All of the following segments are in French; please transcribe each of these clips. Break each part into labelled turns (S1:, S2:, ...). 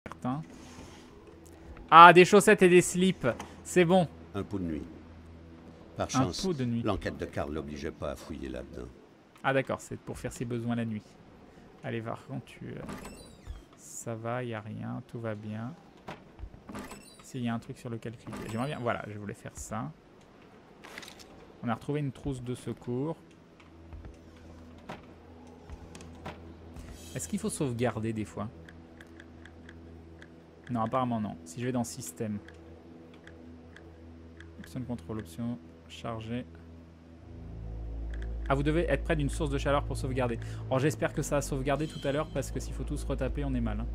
S1: Certain. Ah, des chaussettes et des slips. C'est bon.
S2: Un pot de nuit. Par
S1: Un
S2: chance,
S1: pot de nuit.
S2: l'enquête de Karl l'obligeait pas à fouiller là-dedans.
S1: Ah d'accord, c'est pour faire ses besoins la nuit. Allez, voir quand tu... Ça va, y a rien, tout va bien. S'il y a un truc sur lequel cliquer. J'aimerais bien... Voilà, je voulais faire ça. On a retrouvé une trousse de secours. Est-ce qu'il faut sauvegarder des fois? Non, apparemment non. Si je vais dans Système. Option de contrôle, option chargée. Ah, vous devez être près d'une source de chaleur pour sauvegarder. Alors j'espère que ça a sauvegardé tout à l'heure parce que s'il faut tous retaper, on est mal. Hein.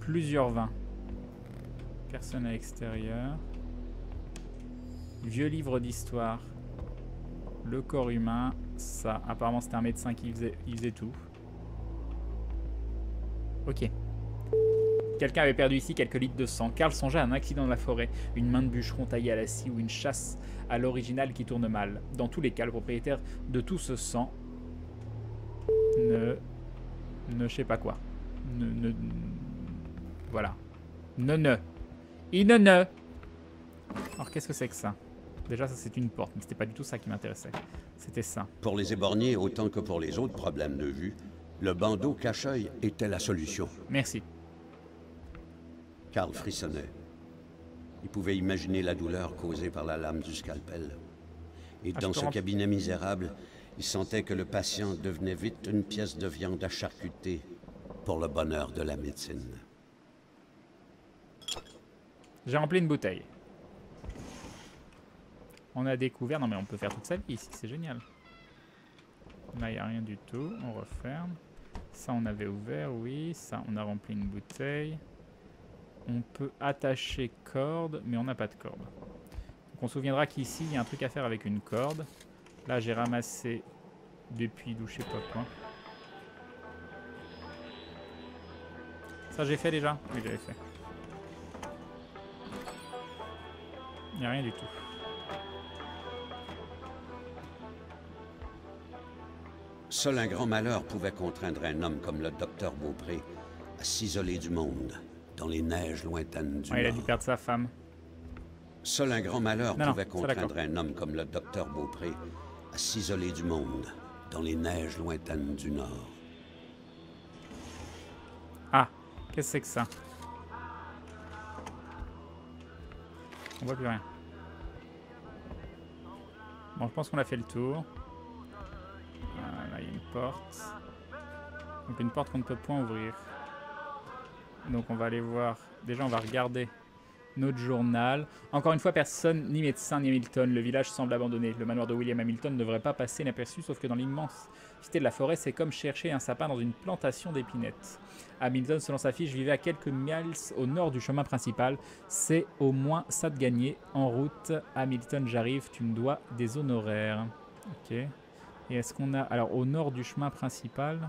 S1: Plusieurs vins. Personne à l'extérieur. Vieux livre d'histoire. Le corps humain. Ça, apparemment c'était un médecin qui faisait tout. Ok. Quelqu'un avait perdu ici quelques litres de sang. Karl songeait à un accident dans la forêt, une main de bûcheron taillée à la scie ou une chasse à l'original qui tourne mal. Dans tous les cas, le propriétaire de tout ce sang ne je sais pas quoi. Voilà. Ne. Alors qu'est-ce que c'est que ça? Déjà ça c'est une porte, mais c'était pas du tout ça qui m'intéressait. C'était ça.
S2: Pour les éborgnés, autant que pour les autres problèmes de vue, le bandeau cache-œil était la solution.
S1: Merci.
S2: Karl frissonnait. Il pouvait imaginer la douleur causée par la lame du scalpel. Et dans ce cabinet misérable, il sentait que le patient devenait vite une pièce de viande à charcuter pour le bonheur de la médecine.
S1: J'ai rempli une bouteille. On a découvert... Non mais on peut faire toute sa vie ici, c'est génial. Là il n'y a rien du tout, on referme. Ça on avait ouvert, oui. Ça on a rempli une bouteille. On peut attacher corde, mais on n'a pas de corde. Donc on se souviendra qu'ici il y a un truc à faire avec une corde. Là j'ai ramassé depuis d'où je sais pas quoi. Ça j'ai fait déjà? Oui j'avais fait. Il n'y a rien du tout.
S2: Seul un grand malheur pouvait contraindre un homme comme le docteur Beaupré à s'isoler du monde, dans les neiges lointaines du Nord.
S1: Il a dû perdre sa femme.
S2: Seul un grand malheur pouvait contraindre un homme comme le docteur Beaupré à s'isoler du monde, dans les neiges lointaines du Nord.
S1: Ah, qu'est-ce que c'est que ça? On voit plus rien. Bon, je pense qu'on a fait le tour. Là, il y a une porte. Donc une porte qu'on ne peut point ouvrir. Donc on va aller voir. Déjà, on va regarder notre journal. Encore une fois, personne, ni médecin, ni Hamilton. Le village semble abandonné. Le manoir de William Hamilton ne devrait pas passer inaperçu, sauf que dans l'immensité de la forêt, c'est comme chercher un sapin dans une plantation d'épinettes. Hamilton, selon sa fiche, vivait à quelques miles au nord du chemin principal. C'est au moins ça de gagner. En route, Hamilton, j'arrive, tu me dois des honoraires. Ok. Et est-ce qu'on a... Alors, au nord du chemin principal...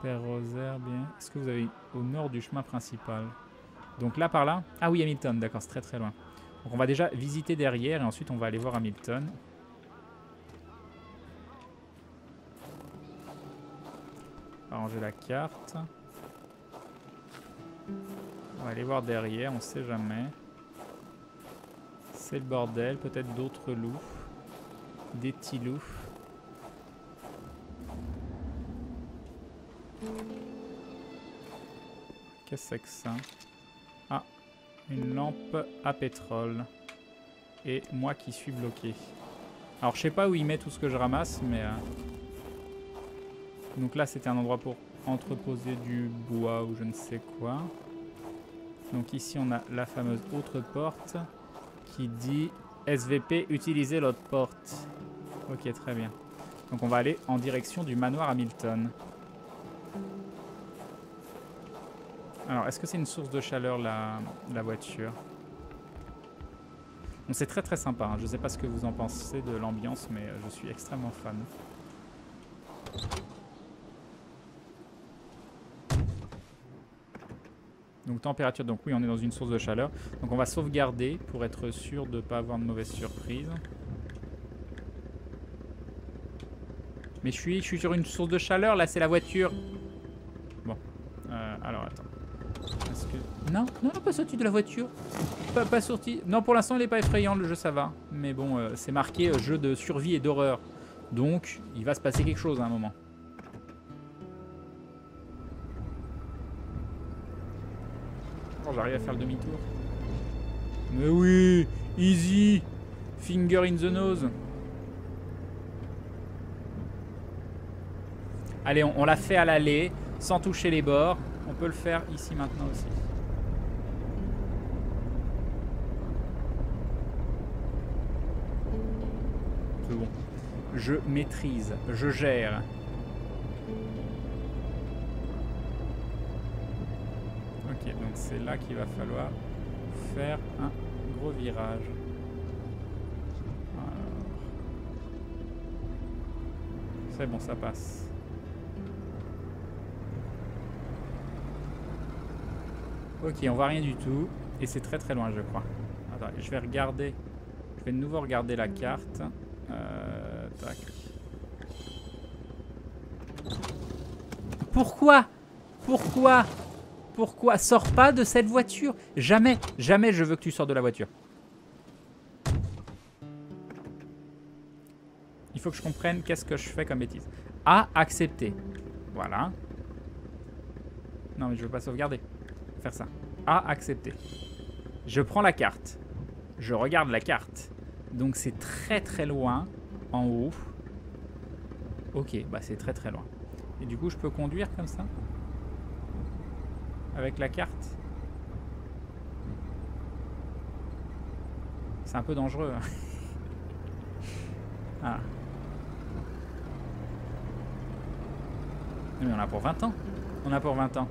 S1: Père Rosaire, bien... Est-ce que vous avez... Au nord du chemin principal... Donc là, par là... Ah oui, Hamilton, d'accord, c'est très très loin. Donc on va déjà visiter derrière et ensuite on va aller voir Hamilton. Arranger la carte. On va aller voir derrière, on sait jamais. C'est le bordel, peut-être d'autres loups. Des petits loups. Qu'est-ce que c'est que ça? Ah, une lampe à pétrole. Et moi qui suis bloqué. Alors je sais pas où il met tout ce que je ramasse, mais... Donc là c'était un endroit pour entreposer du bois ou je ne sais quoi. Donc ici on a la fameuse autre porte qui dit SVP, utilisez l'autre porte. Ok, très bien. Donc on va aller en direction du manoir Hamilton. Alors, est-ce que c'est une source de chaleur, la voiture? Bon, c'est très très sympa. Hein. Je ne sais pas ce que vous en pensez de l'ambiance, mais je suis extrêmement fan. Donc température, donc oui, on est dans une source de chaleur. Donc on va sauvegarder pour être sûr de ne pas avoir de mauvaise surprise. Mais je suis sur une source de chaleur, là c'est la voiture. Bon, Alors attends. Est-ce que... Non, non, pas sorti de la voiture. Pas sorti. Non, pour l'instant, il n'est pas effrayant, le jeu, ça va. Mais bon, c'est marqué jeu de survie et d'horreur. Donc, il va se passer quelque chose à un moment. Oh, j'arrive à faire le demi-tour. Mais oui, easy. Finger in the nose. Allez, on l'a fait à l'aller, sans toucher les bords. On peut le faire ici maintenant aussi. C'est bon. Je maîtrise, je gère. Ok, donc c'est là qu'il va falloir faire un gros virage. C'est bon, ça passe. Ok, on voit rien du tout. Et c'est très très loin, je crois. Attends, je vais regarder. Je vais de nouveau regarder la carte. Tac. Pourquoi? Pourquoi? Pourquoi? Sors pas de cette voiture. Jamais, jamais je veux que tu sors de la voiture. Il faut que je comprenne qu'est-ce que je fais comme bêtise. A, accepter. Voilà. Non, mais je veux pas sauvegarder. Faire ça. A, accepter. Je prends la carte. Je regarde la carte. Donc c'est très très loin en haut. Ok, bah c'est très très loin. Et du coup, je peux conduire comme ça? Avec la carte? C'est un peu dangereux. Hein. Ah. Mais on a pour 20 ans. On a pour 20 ans.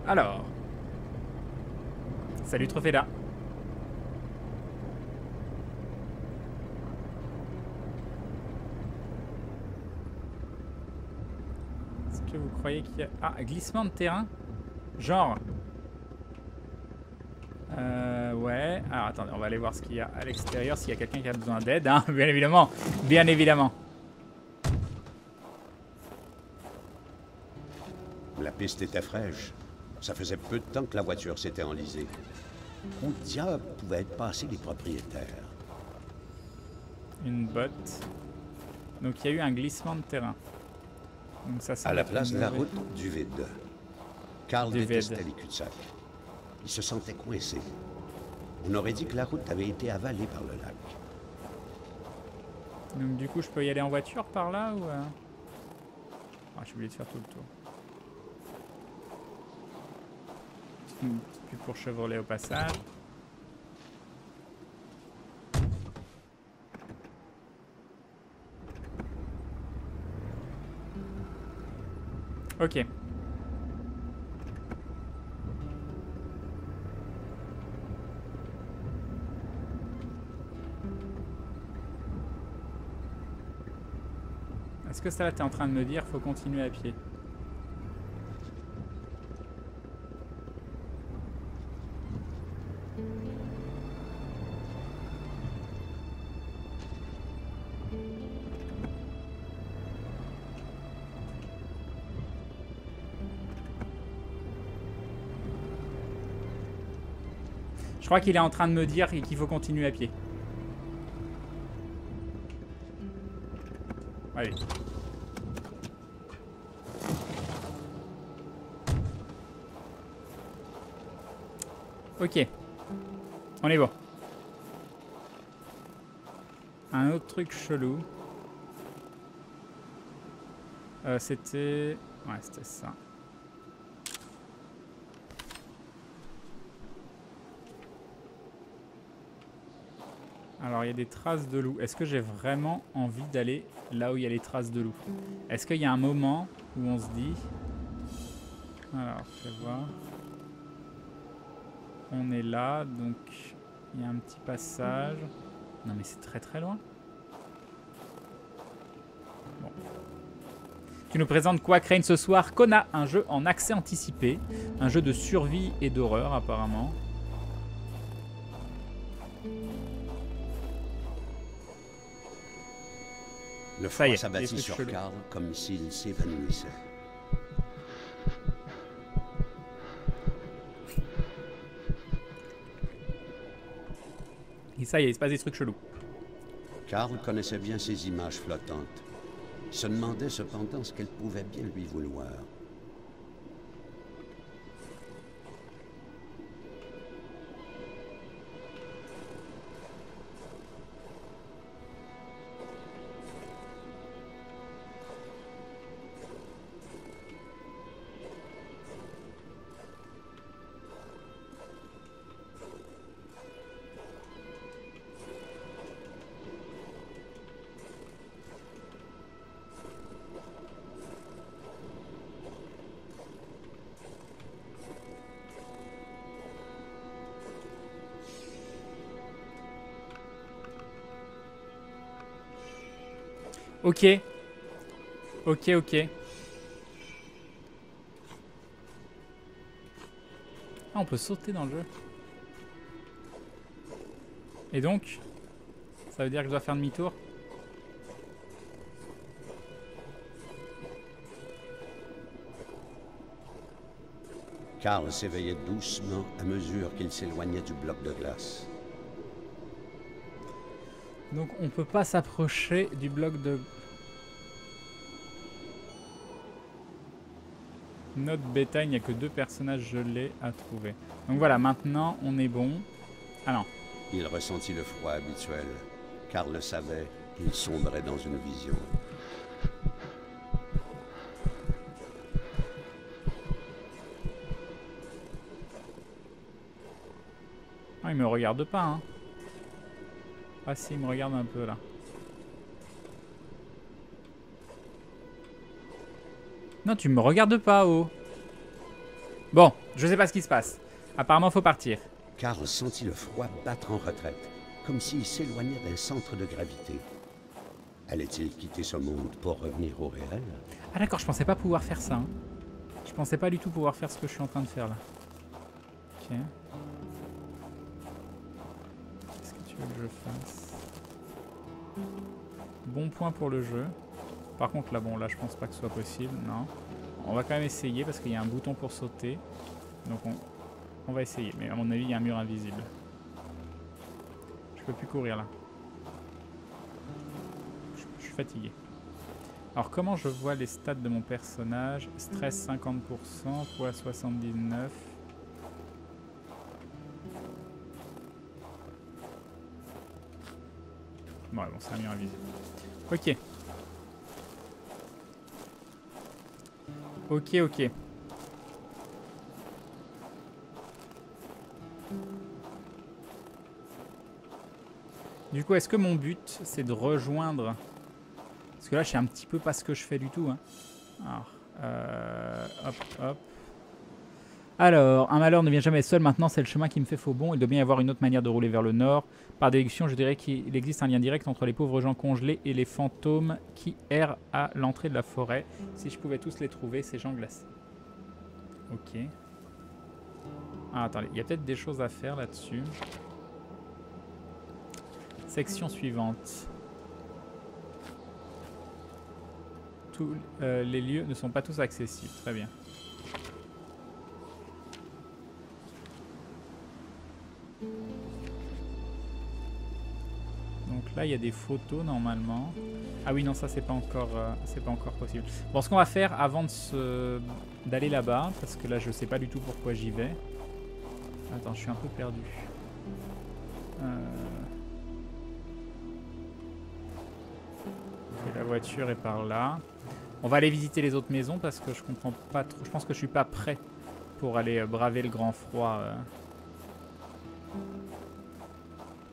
S1: Alors. Salut Trophée-là. Est-ce que vous croyez qu'il y a... Ah, glissement de terrain? Genre... ouais. Alors attendez, on va aller voir ce qu'il y a à l'extérieur, s'il y a quelqu'un qui a besoin d'aide, hein, bien évidemment. Bien évidemment.
S2: La piste était fraîche. Ça faisait peu de temps que la voiture s'était enlisée. Où diable pouvaient être passés les propriétaires?
S1: Une botte. Donc il y a eu un glissement de terrain. Donc ça,
S2: à la place de la route, du vide. Carl détestait les cul-de-sac. Il se sentait coincé. On aurait dit que la route avait été avalée par le lac.
S1: Donc du coup, je peux y aller en voiture par là ou... Ah, j'ai oublié de faire tout le tour. Une petite pub pour Chevrolet au passage. Ok. Est-ce que ça là, t'es en train de me dire faut continuer à pied? Je crois qu'il est en train de me dire qu'il faut continuer à pied. Allez. Ok. On est bon. Un autre truc chelou. C'était... Ouais, c'était ça. Alors, il y a des traces de loup. Est-ce que j'ai vraiment envie d'aller là où il y a les traces de loup? Est-ce qu'il y a un moment où on se dit... Alors, je vais voir. On est là, donc il y a un petit passage. Non, mais c'est très très loin. Bon. Tu nous présentes quoi, Crane, ce soir? Kona, un jeu en accès anticipé. Un jeu de survie et d'horreur, apparemment.
S2: Le froid s'abattit sur Karl comme s'il s'évanouissait.
S1: Et ça y est, il se passe des trucs chelous.
S2: Karl connaissait bien ces images flottantes. Il se demandait cependant ce qu'elles pouvaient bien lui vouloir.
S1: Ok. Ok, ok. Ah, on peut sauter dans le jeu. Et donc, ça veut dire que je dois faire demi-tour?
S2: Karl s'éveillait doucement à mesure qu'il s'éloignait du bloc de glace.
S1: Donc on peut pas s'approcher du bloc de... Notre bêta, il n'y a que 2 personnages gelés à trouver. Donc voilà, maintenant on est bon. Ah non.
S2: Il ressentit le froid habituel. Karl le savait, il sombrait dans une vision.
S1: Ah, il me regarde pas, hein. Ah si, il me regarde un peu là. Non, tu me regardes pas, oh. Bon, je sais pas ce qui se passe. Apparemment, faut partir.
S2: Karl sentit le froid battre en retraite, comme s'il s'éloignait d'un centre de gravité. Allait-il quitter ce monde pour revenir au réel?
S1: Ah d'accord, je pensais pas pouvoir faire ça. Hein. Je pensais pas du tout pouvoir faire ce que je suis en train de faire là. Ok. Qu'est-ce que tu veux que je fasse? Bon point pour le jeu. Par contre là, bon là je pense pas que ce soit possible, non. On va quand même essayer parce qu'il y a un bouton pour sauter. Donc on va essayer, mais à mon avis il y a un mur invisible. Je peux plus courir là. Je suis fatigué. Alors comment je vois les stats de mon personnage? Stress 50%, poids 79. Ouais, bon, c'est un mur invisible. Ok. Ok, ok. Du coup, est-ce que mon but, c'est de rejoindre... Parce que là, je sais un petit peu pas ce que je fais du tout. Hein. Alors, hop, hop. Alors, un malheur ne vient jamais seul. Maintenant, c'est le chemin qui me fait faux bond. Il doit bien y avoir une autre manière de rouler vers le nord. Par déduction, je dirais qu'il existe un lien direct entre les pauvres gens congelés et les fantômes qui errent à l'entrée de la forêt. Si je pouvais tous les trouver, ces gens glacés. Ok. Ah, attendez, il y a peut-être des choses à faire là-dessus. Section suivante. Tous les lieux ne sont pas tous accessibles. Très bien. Donc là, il y a des photos normalement. Ah oui, non, ça c'est pas encore possible. Bon, ce qu'on va faire avant d'aller là-bas, parce que là, je sais pas du tout pourquoi j'y vais. Attends, je suis un peu perdu. Ok, la voiture est par là. On va aller visiter les autres maisons parce que je comprends pas trop. Je pense que je suis pas prêt pour aller braver le grand froid.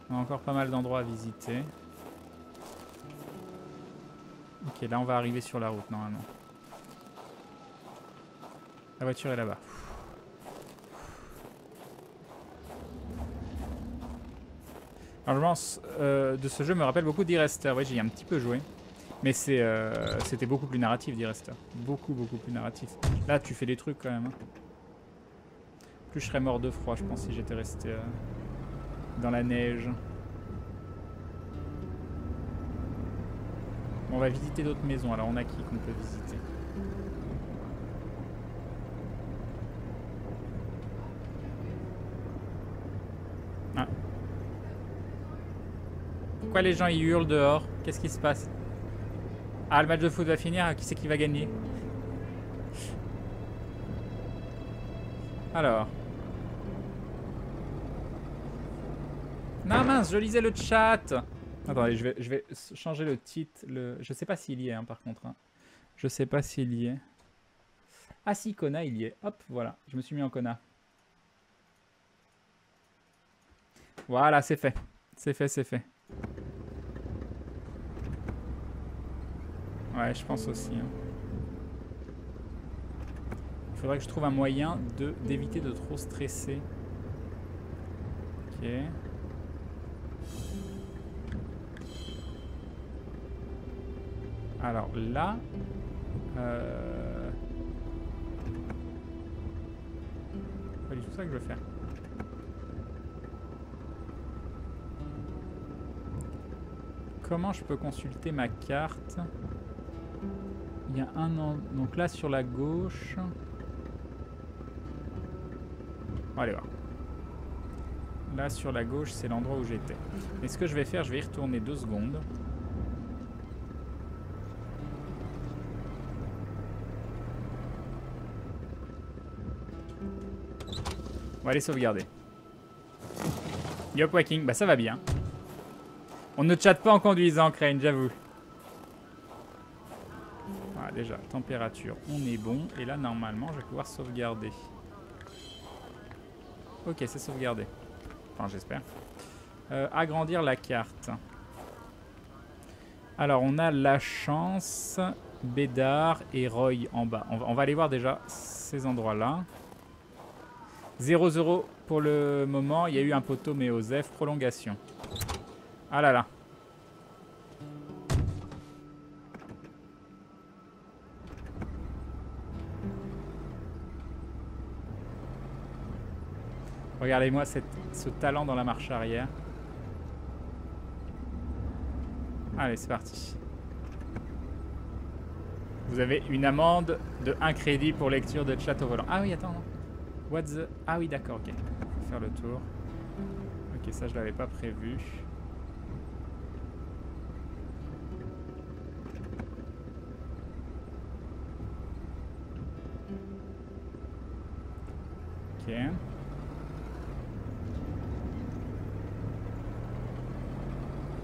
S1: On a encore pas mal d'endroits à visiter. Ok, là on va arriver sur la route normalement. La voiture est là-bas. Alors je pense de ce jeu me rappelle beaucoup d'E-Rester. Oui, j'y ai un petit peu joué. Mais c'était beaucoup plus narratif d'E-Rester. Beaucoup plus narratif. Là tu fais des trucs quand même. Hein. Plus je serais mort de froid je pense si j'étais resté dans la neige. On va visiter d'autres maisons. Alors on a qui qu'on peut visiter? Ah. Pourquoi les gens ils hurlent dehors? Qu'est-ce qui se passe? Ah, le match de foot va finir. Qui c'est qui va gagner? Alors. Non mince, je lisais le chat. Attendez, je vais changer le titre. Je sais pas s'il y est, hein, par contre. Hein. Je sais pas s'il y est. Ah si, Kona, il y est. Hop, voilà. Je me suis mis en Kona. Voilà, c'est fait. C'est fait, c'est fait. Ouais, je pense aussi. Hein. Il faudrait que je trouve un moyen d'éviter de trop stresser. Ok. Alors là... pas du tout ça que je veux faire. Comment je peux consulter ma carte? Il y a un an... Donc là sur la gauche... On va aller voir. Là sur la gauche c'est l'endroit où j'étais. Mais ce que je vais faire, je vais y retourner 2 secondes. On va aller sauvegarder. Yop Waking, bah ça va bien. On ne chatte pas en conduisant, Crane, j'avoue. Voilà, déjà, température, on est bon. Et là, normalement, je vais pouvoir sauvegarder. Ok, c'est sauvegardé. Enfin, j'espère. Agrandir la carte. Alors, on a la chance, Bédard et Roy en bas. On va aller voir déjà ces endroits-là. 0-0 pour le moment. Il y a eu un poteau, mais Osef, prolongation. Ah là là. Regardez-moi ce talent dans la marche arrière. Allez, c'est parti. Vous avez une amende de 1 crédit pour lecture de chat au volant. Ah oui, attends, non. What the... Ah oui, d'accord, ok. Faut faire le tour. Ok, ça, je l'avais pas prévu. Ok.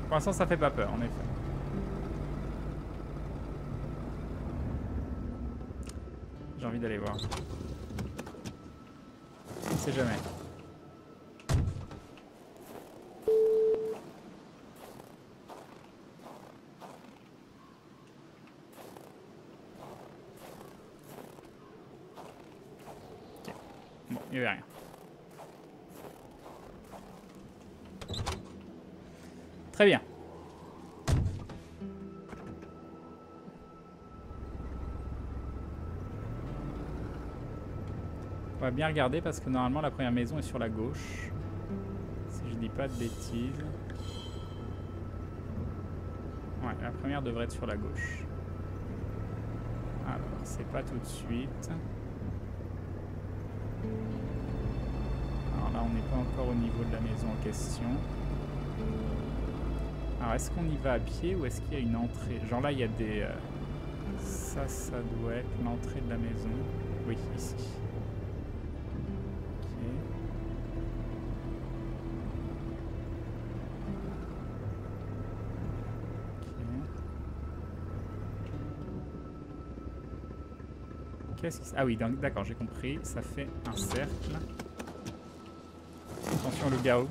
S1: Pour l'instant, ça fait pas peur, en effet. J'ai envie d'aller voir. On sait jamais. Ok. Bon, il n'y avait rien. Très bien. On va bien regarder parce que normalement la première maison est sur la gauche. Si je dis pas de bêtises. Ouais, la première devrait être sur la gauche. Alors, c'est pas tout de suite. Alors là, on n'est pas encore au niveau de la maison en question. Alors, est-ce qu'on y va à pied ou est-ce qu'il y a une entrée? Genre là, il y a des... Ça doit être l'entrée de la maison. Oui, ici. Ah oui, d'accord, j'ai compris. Ça fait un cercle. Attention le loup-garou.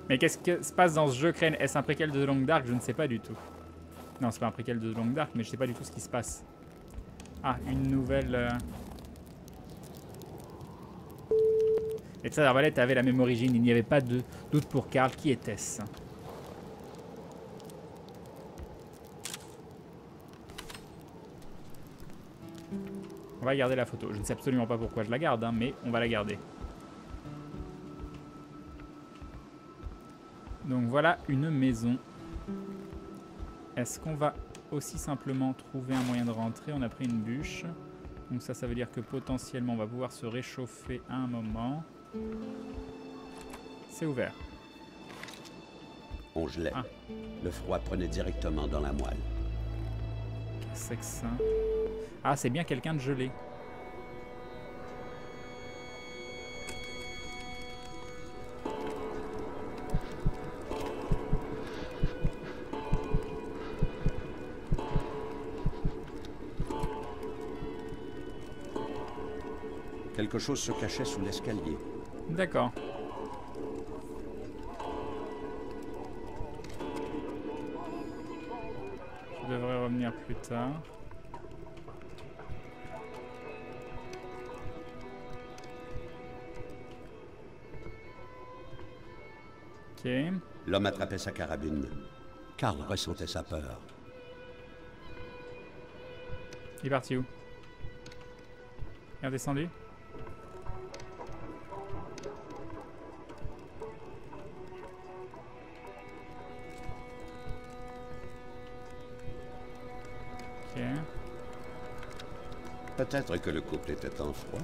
S1: Mais qu'est-ce que se passe dans ce jeu, Crane? Est-ce un préquel de The Long Dark? Je ne sais pas du tout. Non, c'est pas un préquel de The Long Dark, mais je sais pas du tout ce qui se passe. Ah, une nouvelle... Et ça, l'arbalète avait la même origine. Il n'y avait pas de doute pour Karl. Qui était-ce? On va garder la photo. Je ne sais absolument pas pourquoi je la garde, hein, mais on va la garder. Donc voilà une maison. Est-ce qu'on va aussi simplement trouver un moyen de rentrer? On a pris une bûche. Donc ça veut dire que potentiellement on va pouvoir se réchauffer à un moment. C'est ouvert.
S2: On gelait. Ah. Le froid prenait directement dans la moelle.
S1: Qu'est-ce que c'est que ça? Ah, c'est bien quelqu'un de gelé.
S2: Quelque chose se cachait sous l'escalier.
S1: D'accord. Je devrais revenir plus tard. Ok.
S2: L'homme attrapait sa carabine. Karl ressentait sa peur.
S1: Il est parti où? Il est redescendu? Ok.
S2: Peut-être que le couple était en froid.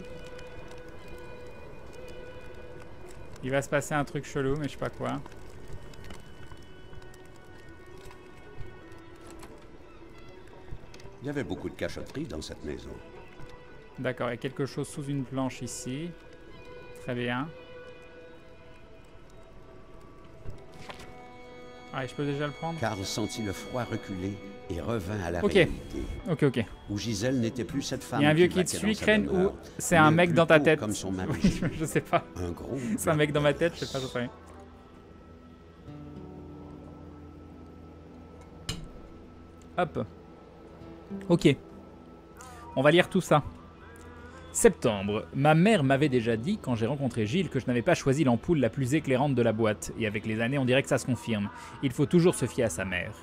S1: Il va se passer un truc chelou, mais je sais pas quoi.
S2: Il y avait beaucoup de cachotterie dans cette maison.
S1: D'accord, il y a quelque chose sous une planche ici. Très bien. Ah, et je peux déjà le prendre?
S2: Karl sentit le froid reculer et revint à la réalité.
S1: Ok.
S2: Où Gisèle n'était plus cette femme.
S1: Il y a un vieux qui te suit, Crane, ou c'est un mec dans ta tête?
S2: Comme son mari.
S1: Je sais pas.
S2: Un gros.
S1: C'est un mec dans ma tête, je sais pas, je sais. Hop. Ok. On va lire tout ça. Septembre. Ma mère m'avait déjà dit, quand j'ai rencontré Gilles, que je n'avais pas choisi l'ampoule la plus éclairante de la boîte. Et avec les années, on dirait que ça se confirme. Il faut toujours se fier à sa mère.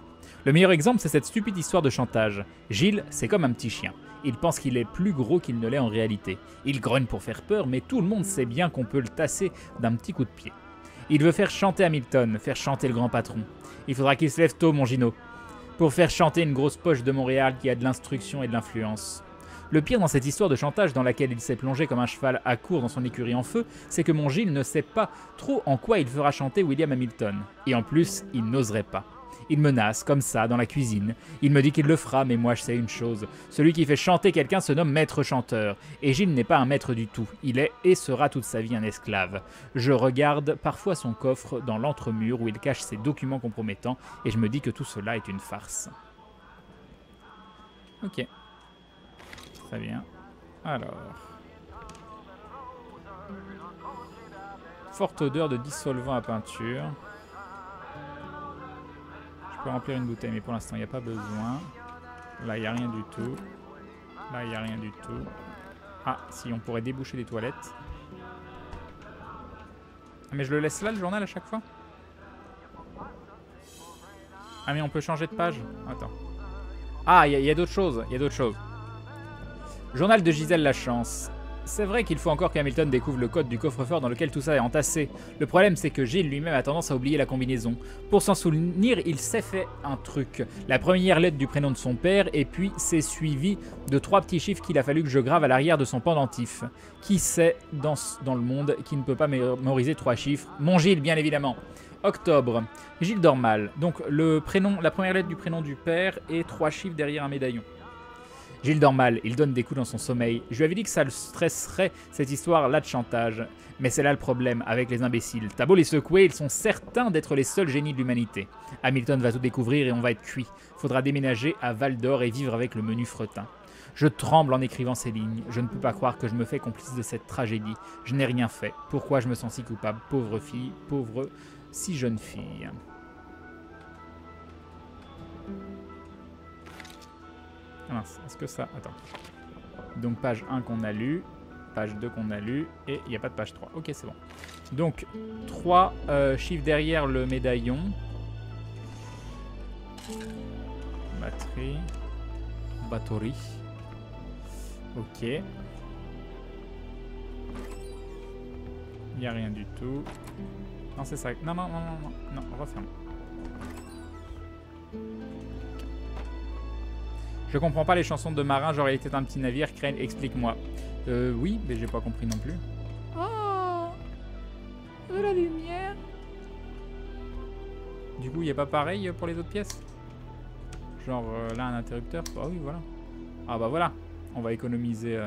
S1: Le meilleur exemple, c'est cette stupide histoire de chantage. Gilles, c'est comme un petit chien. Il pense qu'il est plus gros qu'il ne l'est en réalité. Il grogne pour faire peur, mais tout le monde sait bien qu'on peut le tasser d'un petit coup de pied. Il veut faire chanter Hamilton, faire chanter le grand patron. Il faudra qu'il se lève tôt, mon Gino, pour faire chanter une grosse poche de Montréal qui a de l'instruction et de l'influence. Le pire dans cette histoire de chantage dans laquelle il s'est plongé comme un cheval à court dans son écurie en feu, c'est que mon Gilles ne sait pas trop en quoi il fera chanter William Hamilton. Et en plus, il n'oserait pas. Il menace, comme ça, dans la cuisine. Il me dit qu'il le fera, mais moi je sais une chose. Celui qui fait chanter quelqu'un se nomme maître chanteur. Et Gilles n'est pas un maître du tout. Il est et sera toute sa vie un esclave. Je regarde parfois son coffre dans l'entremur où il cache ses documents compromettants, et je me dis que tout cela est une farce. Ok. Très bien. Alors. Forte odeur de dissolvant à peinture. Je peux remplir une bouteille, mais pour l'instant, il n'y a pas besoin. Là, il n'y a rien du tout. Là, il n'y a rien du tout. Ah, si, on pourrait déboucher les toilettes. Ah, mais je le laisse là, le journal, à chaque fois? Ah, mais on peut changer de page? Attends. Ah, il y a d'autres choses. Il y a d'autres choses. Journal de Gisèle Lachance. C'est vrai qu'il faut encore qu'Hamilton découvre le code du coffre-fort dans lequel tout ça est entassé. Le problème, c'est que Gilles lui-même a tendance à oublier la combinaison. Pour s'en souvenir, il s'est fait un truc. La première lettre du prénom de son père, et puis c'est suivi de 3 petits chiffres qu'il a fallu que je grave à l'arrière de son pendentif. Qui sait dans le monde qui ne peut pas mémoriser 3 chiffres? Mon Gilles, bien évidemment. Octobre. Gilles dort mal. Donc le prénom, la première lettre du prénom du père et 3 chiffres derrière un médaillon. Gilles dort mal, il donne des coups dans son sommeil. Je lui avais dit que ça le stresserait, cette histoire-là de chantage. Mais c'est là le problème avec les imbéciles. T'as beau les secouer, ils sont certains d'être les seuls génies de l'humanité. Hamilton va tout découvrir et on va être cuit. Faudra déménager à Val d'Or et vivre avec le menu fretin. Je tremble en écrivant ces lignes. Je ne peux pas croire que je me fais complice de cette tragédie. Je n'ai rien fait. Pourquoi je me sens si coupable? Pauvre fille, pauvre si jeune fille. Est-ce que ça... Attends. Donc page 1 qu'on a lu, page 2 qu'on a lu, et il n'y a pas de page 3. Ok, c'est bon. Donc 3 chiffres derrière le médaillon. Batterie. Ok. Il n'y a rien du tout. Non, c'est ça. Non, referme. Je comprends pas les chansons de marins, genre il était un petit navire, Crane, explique-moi. Oui, mais j'ai pas compris non plus. Oh, de la lumière. Du coup, il n'y a pas pareil pour les autres pièces? Genre là, un interrupteur. Ah oui, voilà. Ah bah voilà, on va économiser.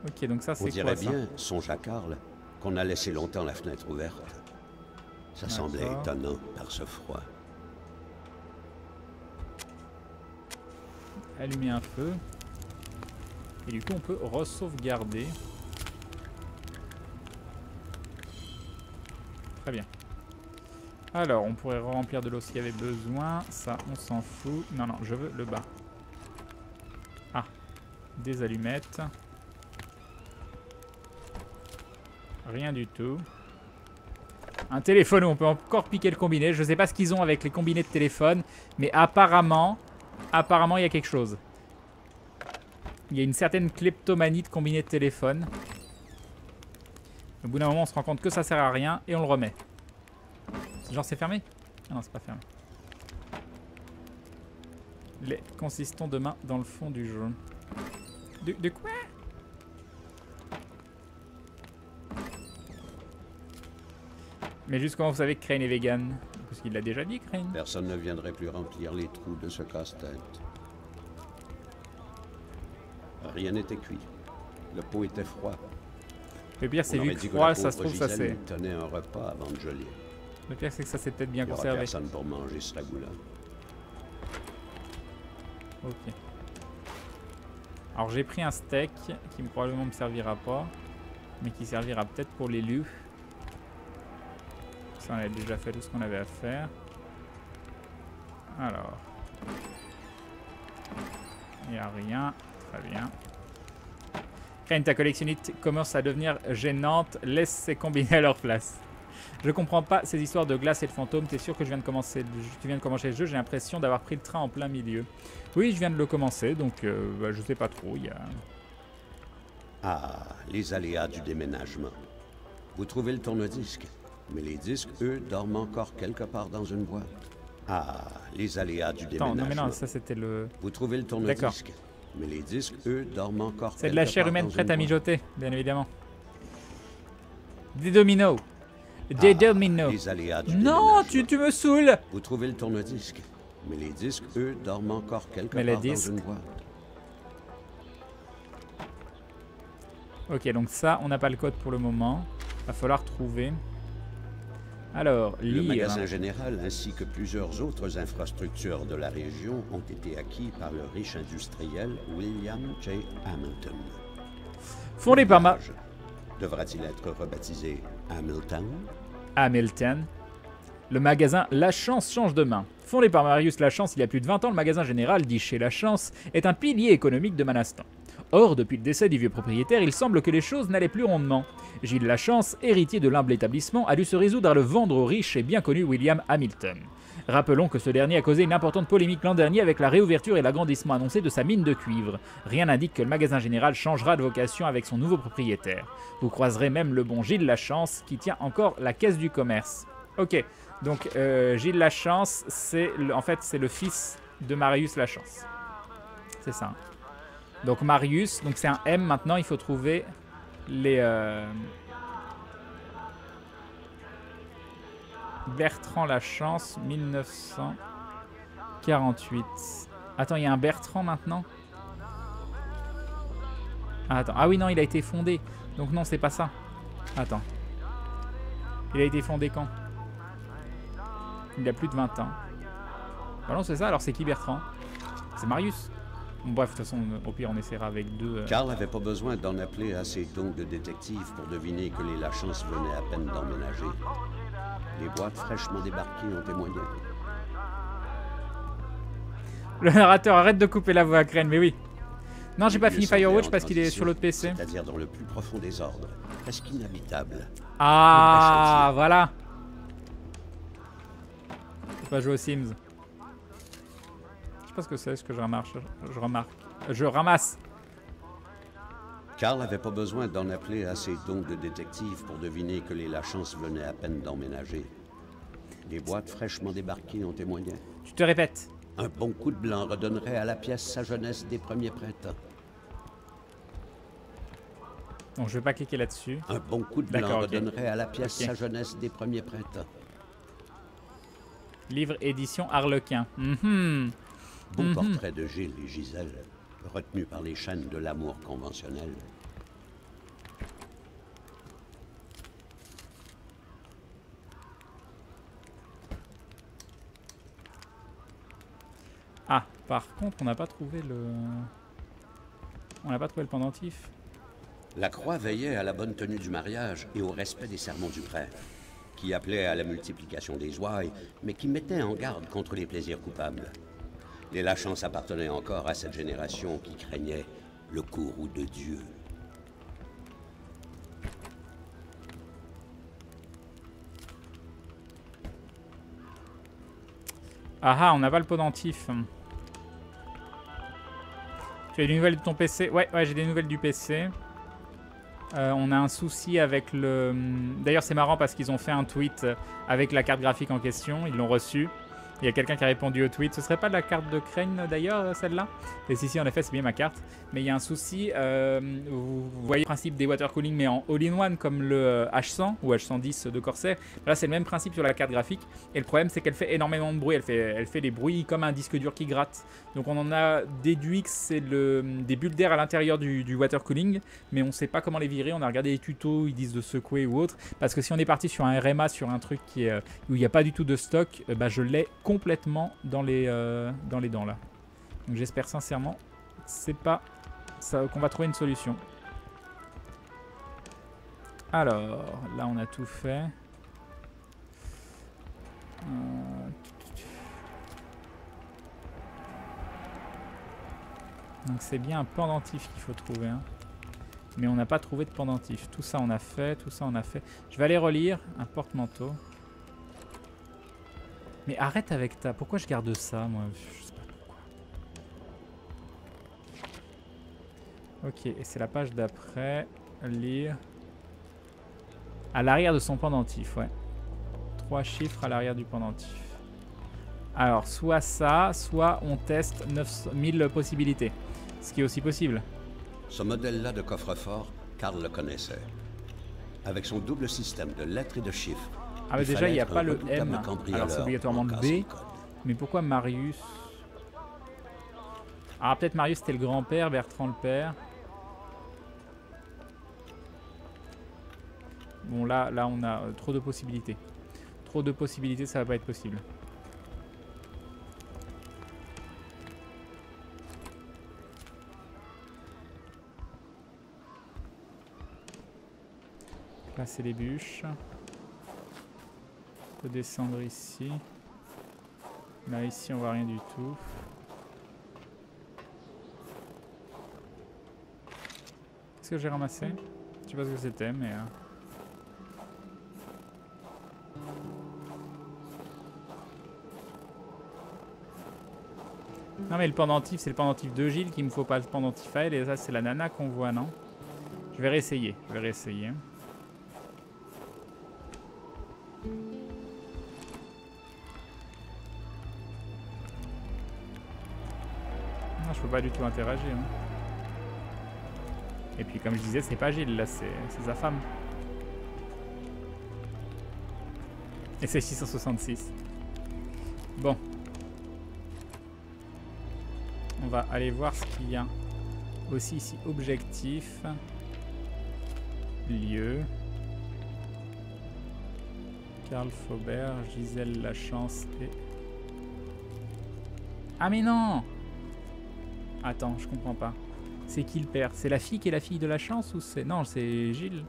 S1: Ok, donc ça, c'est quoi ça?
S2: On dirait bien, songe à Karl, qu'on a laissé longtemps la fenêtre ouverte. Ça semblait étonnant par ce froid.
S1: Allumer un feu. Et du coup, on peut re-sauvegarder. Très bien. Alors, on pourrait remplir de l'eau s'il y avait besoin. Ça, on s'en fout. Non, non, je veux le bas. Ah, des allumettes. Rien du tout. Un téléphone où on peut encore piquer le combiné. Je sais pas ce qu'ils ont avec les combinés de téléphone. Mais apparemment, il y a quelque chose. Il y a une certaine kleptomanie de combinés de téléphone. Au bout d'un moment, on se rend compte que ça sert à rien et on le remet. Genre, c'est fermé? Ah non, c'est pas fermé. Les consistants de main dans le fond du jeu. De quoi? Mais juste comment vous savez que Crane est vegan? Parce qu'il l'a déjà dit, Crane.
S2: Personne ne viendrait plus remplir les trous de ce casse-tête. Rien n'était cuit. Le pot était froid.
S1: Le pire, c'est vu que froid, ça se trouve, ça c'est...
S2: tenait un repas avant de geler.
S1: Le pire, c'est que ça s'est peut-être bien conservé.
S2: Il n'y aura personne pour manger ce ragoût-là.
S1: Ok. Alors, j'ai pris un steak qui probablement me servira pas, mais qui servira peut-être pour l'élu. Ça, on a déjà fait tout ce qu'on avait à faire. Alors. Il n'y a rien. Très bien. Crane, ta collectionnite commence à devenir gênante. Laisse ces combinés à leur place. Je comprends pas ces histoires de glace et de fantômes. T'es sûr que tu viens de commencer le jeu? J'ai l'impression d'avoir pris le train en plein milieu. Oui, je viens de le commencer, donc je sais pas trop. Il y a...
S2: Ah, les aléas du déménagement. Vous trouvez le tourne-disque, mais les disques, eux, dorment encore quelque part dans une boîte. Ah, les aléas du déménagement.
S1: Non, mais non, ça c'était le...
S2: Vous trouvez le tourne-disque, mais les disques, eux, dorment encore quelque part dans une boîte.
S1: C'est de la chair humaine prête à mijoter, bien évidemment. Des dominos. Des dominos.
S2: Les aléas du
S1: non, tu me saoules.
S2: Vous trouvez le tourne-disque, mais les disques, eux, dorment encore quelque part dans une boîte. Ok, donc ça, on n'a pas le code pour le moment. Va falloir trouver. Alors, lire. Le magasin général ainsi que plusieurs autres infrastructures de la région ont été acquis par le riche industriel William J. Hamilton.
S1: Fondé par
S2: Devra-t-il être rebaptisé Hamilton?
S1: Hamilton. Le magasin La Chance change de main. Fondé par Marius Lachance il y a plus de 20 ans, le magasin général, dit chez Lachance, est un pilier économique de Manastan. Or, depuis le décès du vieux propriétaire, il semble que les choses n'allaient plus rondement. Gilles Lachance, héritier de l'humble établissement, a dû se résoudre à le vendre au riche et bien connu William Hamilton. Rappelons que ce dernier a causé une importante polémique l'an dernier avec la réouverture et l'agrandissement annoncé de sa mine de cuivre. Rien n'indique que le magasin général changera de vocation avec son nouveau propriétaire. Vous croiserez même le bon Gilles Lachance qui tient encore la caisse du commerce. Ok, donc Gilles Lachance, en fait c'est le fils de Marius Lachance. C'est ça. Donc Marius, donc c'est un M maintenant, il faut trouver les... Bertrand Lachance, 1948. Attends, il y a un Bertrand maintenant? Ah, attends. Ah oui, non, il a été fondé. Donc non, c'est pas ça. Attends. Il a été fondé quand? Il a plus de 20 ans. Bah non, c'est ça. Alors c'est qui Bertrand? C'est Marius. Bon, bref, de toute façon, au pire, on essaiera avec deux...
S2: Karl n'avait pas besoin d'en appeler à ses dons de détective pour deviner que les Lachance venaient à peine d'emménager. Les boîtes fraîchement débarquées ont témoigné.
S1: Le narrateur, arrête de couper la voix à Crane, mais oui. Non, j'ai pas fini Firewatch parce qu'il est sur l'autre PC.
S2: C'est-à-dire dans le plus profond des ordres, presque inhabitable.
S1: Ah, voilà. Faut pas jouer aux Sims. Je sais pas ce que c'est, ce que je remarque. Je ramasse.
S2: Karl n'avait pas besoin d'en appeler à ses dons de détective pour deviner que les Lachance venaient à peine d'emménager. Les boîtes fraîchement débarquées ont témoigné.
S1: Tu te répètes.
S2: Un bon coup de blanc redonnerait à la pièce sa jeunesse des premiers printemps.
S1: Donc je vais pas cliquer là-dessus.
S2: Un bon coup de blanc redonnerait à la pièce sa jeunesse des premiers printemps.
S1: Livre édition Harlequin.
S2: Beau portrait de Gilles et Gisèle, retenu par les chaînes de l'amour conventionnel.
S1: Ah, par contre, on n'a pas trouvé le... On n'a pas trouvé le pendentif.
S2: La croix veillait à la bonne tenue du mariage et au respect des sermons du prêtre, qui appelait à la multiplication des ouailles, mais qui mettait en garde contre les plaisirs coupables. Les Lachance appartenaient encore à cette génération qui craignait le courroux de Dieu.
S1: Ah ah, on n'a pas le pendentif. Tu as des nouvelles de ton PC? Ouais, j'ai des nouvelles du PC. On a un souci avec le... D'ailleurs, c'est marrant parce qu'ils ont fait un tweet avec la carte graphique en question. Ils l'ont reçu. Il y a quelqu'un qui a répondu au tweet. Ce serait pas de la carte de Crane d'ailleurs, celle-là? Et si, en effet, c'est bien ma carte. Mais il y a un souci. Vous voyez le principe des water cooling, mais en all-in-one, comme le H100 ou H110 de Corsair. Là, c'est le même principe sur la carte graphique. Et le problème, c'est qu'elle fait énormément de bruit. Elle fait des bruits comme un disque dur qui gratte. Donc, on en a déduit que c'est des bulles d'air à l'intérieur du water cooling. Mais on ne sait pas comment les virer. On a regardé les tutos, ils disent de secouer ou autre. Parce que si on est parti sur un RMA, sur un truc où il n'y a pas du tout de stock, je l'ai complètement dans les dents là. Donc j'espère sincèrement c'est pas ça qu'on va trouver une solution. Alors là on a tout fait. Donc c'est bien un pendentif qu'il faut trouver, hein. Mais on n'a pas trouvé de pendentif. Tout ça on a fait, tout ça on a fait. Je vais aller relire un porte-manteau. Mais arrête avec ta... Pourquoi je garde ça, moi? Je sais pas pourquoi. Ok, et c'est la page d'après. Lire. À l'arrière de son pendentif, ouais. 3 chiffres à l'arrière du pendentif. Alors, soit ça, soit on teste 9000 possibilités. Ce qui est aussi possible.
S2: Ce modèle-là de coffre-fort, Karl le connaissait. Avec son double système de lettres et de chiffres.
S1: Ah mais déjà il n'y a pas le M, alors c'est obligatoirement le B. Mais pourquoi Marius? Ah peut-être Marius c'était le grand-père, Bertrand le père. Bon là on a trop de possibilités. Trop de possibilités, ça va pas être possible. Là c'est les bûches. On peut descendre ici. Là, ici, on voit rien du tout. Qu'est-ce que j'ai ramassé? Je sais pas ce que c'était, mais... Non, mais le pendentif, c'est le pendentif de Gilles qu'il me faut pas le pendentif à elle. Et ça, c'est la nana qu'on voit, non? Je vais réessayer. Non, je peux pas du tout interagir. Hein. Et puis comme je disais, c'est pas Gilles, là, c'est sa femme. Et c'est 666. Bon. On va aller voir ce qu'il y a. Aussi ici, objectif. Lieu. Karl Faubert, Gisèle Lachance et... Ah mais non! Attends, je comprends pas. C'est qui le père? C'est la fille qui est la fille de Lachance ou c'est... Non, c'est Gilles.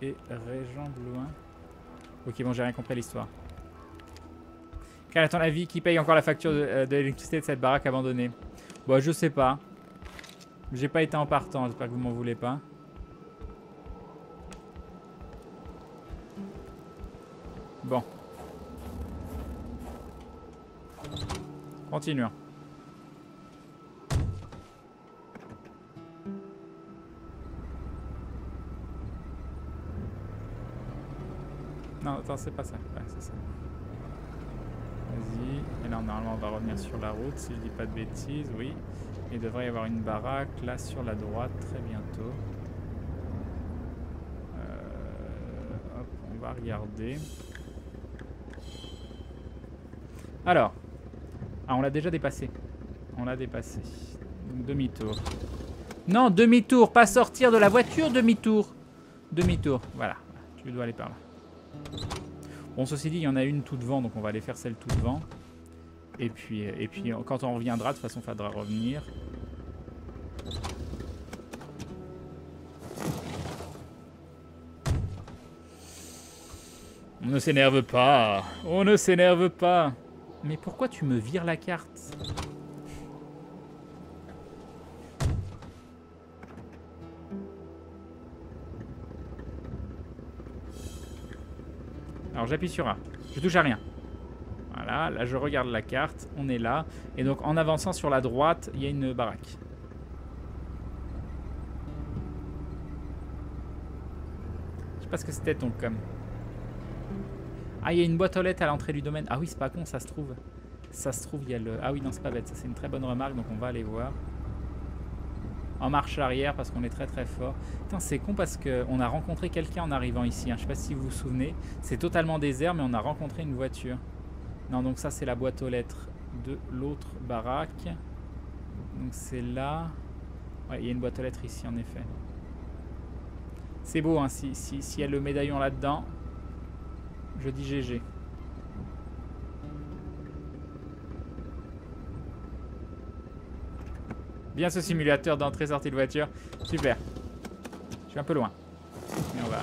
S1: Et Régent Blouin. Ok, bon, j'ai rien compris à l'histoire. Quel est ton avis? Qui paye encore la facture de l'électricité de cette baraque abandonnée? Bon, je sais pas. J'ai pas été en partant, j'espère que vous m'en voulez pas. Bon. Continuons. Non, attends, c'est pas ça. Ouais, c'est ça. Vas-y. Et là, normalement, on va revenir sur la route, si je dis pas de bêtises. Oui. Il devrait y avoir une baraque, là, sur la droite, très bientôt. Hop, on va regarder. Alors. Ah, on l'a déjà dépassé. On l'a dépassé. Donc, demi-tour. Non, demi-tour, pas sortir de la voiture, demi-tour. Demi-tour, voilà. Tu dois aller par là. Bon, ceci dit, il y en a une tout devant, donc on va aller faire celle tout devant. Et puis quand on reviendra, de toute façon, il faudra revenir. On ne s'énerve pas. On ne s'énerve pas. Mais pourquoi tu me vires la carte ? Alors j'appuie sur A. Je touche à rien. Voilà, là je regarde la carte. On est là. Et donc en avançant sur la droite, il y a une baraque. Je sais pas ce que c'était ton com. Ah, il y a une boîte aux lettres à l'entrée du domaine. Ah oui, c'est pas con, ça se trouve. Ça se trouve, il y a le... Ah oui, non, c'est pas bête. Ça, c'est une très bonne remarque, donc on va aller voir. En marche arrière, parce qu'on est très très fort. Putain, c'est con parce qu'on a rencontré quelqu'un en arrivant ici. Hein. Je sais pas si vous vous souvenez. C'est totalement désert, mais on a rencontré une voiture. Non, donc ça, c'est la boîte aux lettres de l'autre baraque. Donc c'est là. Ouais, il y a une boîte aux lettres ici, en effet. C'est beau, hein, s'il y a le médaillon là-dedans. Je dis GG. Bien ce simulateur d'entrée-sortie de voiture. Super. Je suis un peu loin. Mais on va...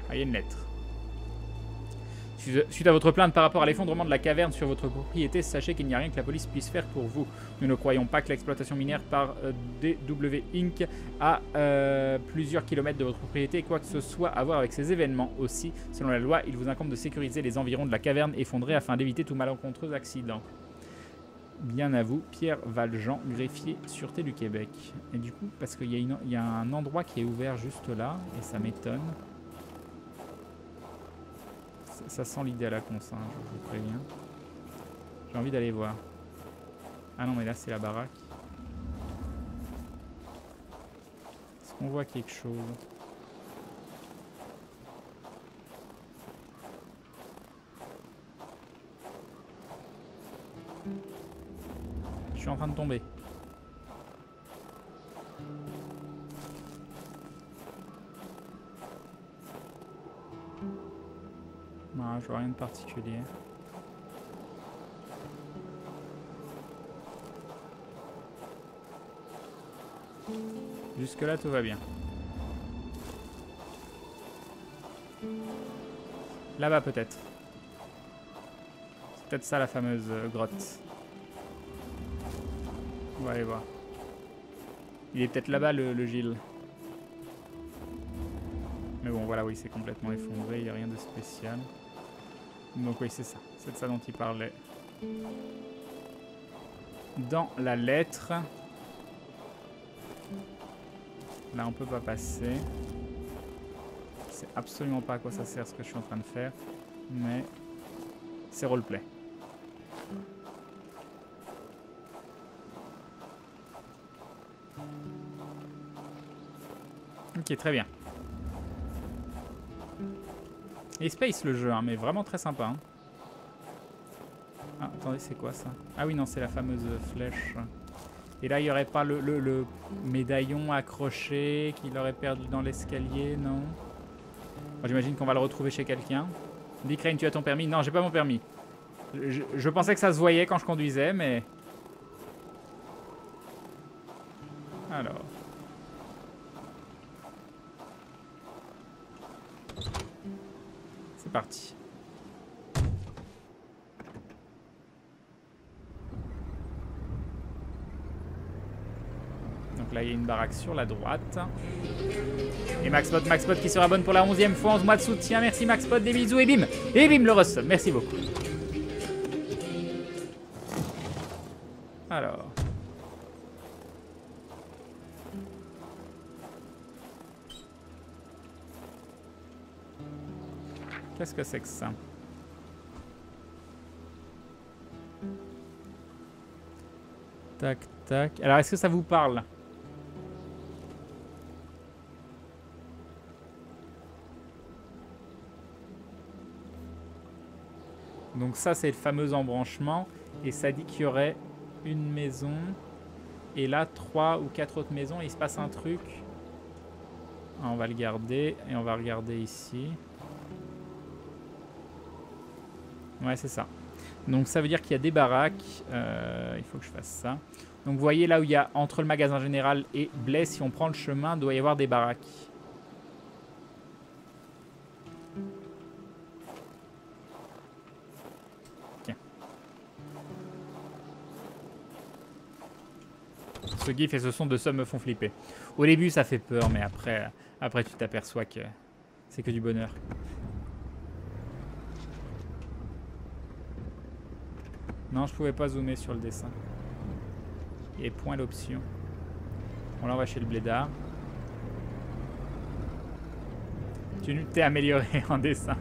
S1: Ah, il y a une lettre. Suite à votre plainte par rapport à l'effondrement de la caverne sur votre propriété, sachez qu'il n'y a rien que la police puisse faire pour vous. Nous ne croyons pas que l'exploitation minière par DW Inc. à plusieurs kilomètres de votre propriété ait quoi que ce soit à voir avec ces événements. Aussi, selon la loi, il vous incombe de sécuriser les environs de la caverne effondrée afin d'éviter tout malencontreux accident. Bien à vous, Pierre Valjean, greffier Sûreté du Québec. Et du coup, parce qu'il y a un endroit qui est ouvert juste là, et ça m'étonne. Ça sent l'idée à la con, ça, je vous préviens. J'ai envie d'aller voir. Ah non, mais là, c'est la baraque. Est-ce qu'on voit quelque chose? Je suis en train de tomber. Non, je vois rien de particulier. Jusque là tout va bien. Là-bas peut-être. C'est peut-être ça la fameuse grotte. On va aller voir. Il est peut-être là-bas le Gilles. Mais bon voilà, oui, c'est complètement effondré, il n'y a rien de spécial. Donc oui, c'est ça. C'est de ça dont il parlait. Dans la lettre. Là, on peut pas passer. Je sais absolument pas à quoi ça sert ce que je suis en train de faire. Mais c'est roleplay. Ok, très bien. Et Space le jeu, hein, mais vraiment très sympa. Hein. Ah, attendez, c'est quoi ça? Ah oui, non, c'est la fameuse flèche. Et là, il n'y aurait pas le médaillon accroché qu'il aurait perdu dans l'escalier, non? J'imagine qu'on va le retrouver chez quelqu'un. Dick Rain, tu as ton permis? Non, j'ai pas mon permis. Je pensais que ça se voyait quand je conduisais, mais... Alors... C'est parti. Donc là, il y a une baraque sur la droite. Et Maxpot qui se rabonne pour la 11e fois, 11 mois de soutien. Merci Maxpot, des bisous et bim! Et bim le resub, merci beaucoup. Alors. Qu'est-ce que c'est que ça? Tac, tac. Alors, est-ce que ça vous parle? Donc ça, c'est le fameux embranchement. Et ça dit qu'il y aurait une maison. Et là, 3 ou 4 autres maisons. Et il se passe un truc. Ah, on va le garder. Et on va regarder ici. Ouais, c'est ça. Donc ça veut dire qu'il y a des baraques. Il faut que je fasse ça. Donc vous voyez là où il y a entre le magasin général et Blaise, si on prend le chemin, il doit y avoir des baraques. Ok. Ce gif et ce son de Somme me font flipper. Au début ça fait peur, mais après tu t'aperçois que c'est que du bonheur. Non, je pouvais pas zoomer sur le dessin. Et point l'option. Bon, là, on va chez le blédard. Tu t'es amélioré en dessin.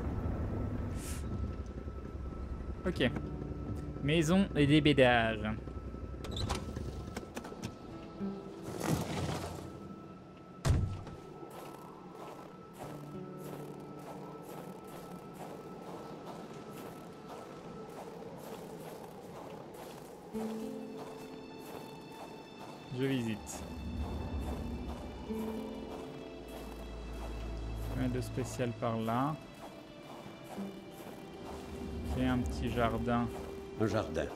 S1: Ok. Maison et débédage. Je visite. Rien de spécial par là. J'ai un petit jardin.
S2: Un jardin.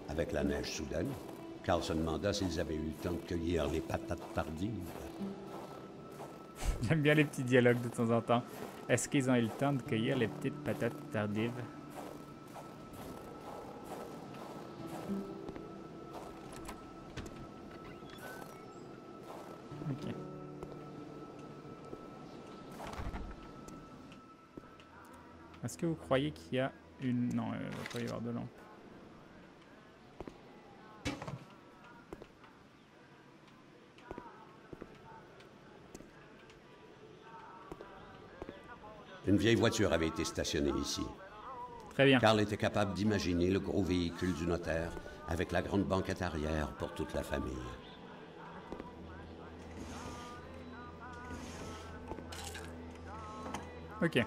S2: Avec la neige soudaine, Carl se demanda s'ils avaient eu le temps de cueillir les patates tardives.
S1: J'aime bien les petits dialogues de temps en temps. Est-ce qu'ils ont eu le temps de cueillir les petites patates tardives? Ok. Est-ce que vous croyez qu'il y a une... Non, il ne va pas y avoir de lampe.
S2: Une vieille voiture avait été stationnée ici.
S1: Très bien.
S2: Carl était capable d'imaginer le gros véhicule du notaire avec la grande banquette arrière pour toute la famille.
S1: Ok.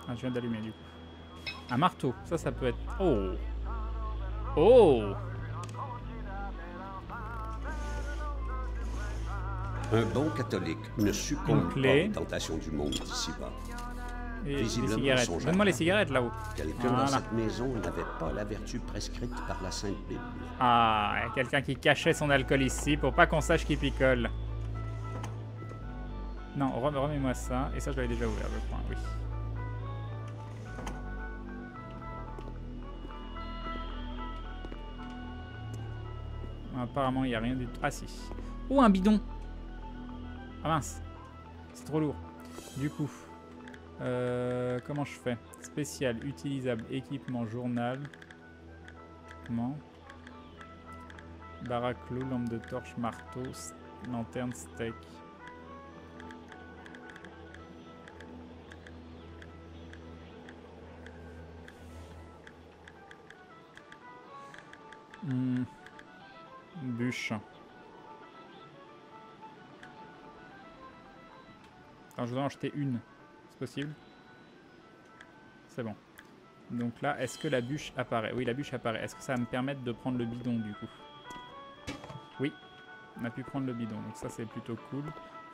S1: Ah, je viens d'allumer du coup. Un marteau, ça peut être... Oh! Oh!
S2: Un bon catholique ne succombe pas aux tentations du monde d'ici-bas.
S1: Et les cigarettes. Donne-moi les cigarettes là-haut.
S2: Quelqu'un dans cette maison n'avait pas la vertu prescrite par la Sainte Bible.
S1: Ah, il y a quelqu'un qui cachait son alcool ici pour pas qu'on sache qu'il picole. Non, remets-moi ça. Et ça, je l'avais déjà ouvert, je crois. Oui. Apparemment, il n'y a rien du tout. Ah si. Oh, un bidon. Ah mince. C'est trop lourd. Du coup, comment je fais? Spécial, utilisable, équipement, journal. Comment? Baraque, clou, lampe de torche, marteau, lanterne, steak. Bûche. Alors je voudrais en acheter une. C'est possible? C'est bon. Donc là, est-ce que la bûche apparaît? Oui, la bûche apparaît. Est-ce que ça va me permettre de prendre le bidon du coup? Oui, on a pu prendre le bidon. Donc ça, c'est plutôt cool.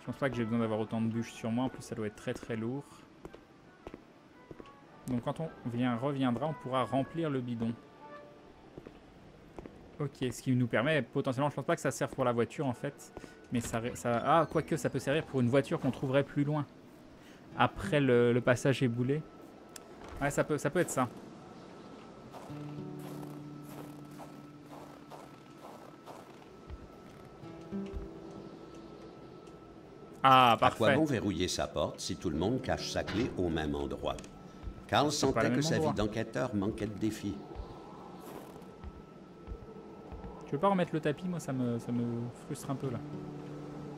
S1: Je pense pas que j'ai besoin d'avoir autant de bûches sur moi. En plus, ça doit être très très lourd. Donc quand on reviendra, on pourra remplir le bidon. Ok, ce qui nous permet potentiellement, je pense pas que ça serve pour la voiture en fait, mais ah, quoique ça peut servir pour une voiture qu'on trouverait plus loin. Après le passage éboulé. Ouais, ça peut être ça. Ah, parfait.
S2: À quoi bon verrouiller sa porte si tout le monde cache sa clé au même endroit? Carl sentait que sa vie d'enquêteur manquait de défis.
S1: Tu veux pas remettre le tapis? Moi, ça me frustre un peu là.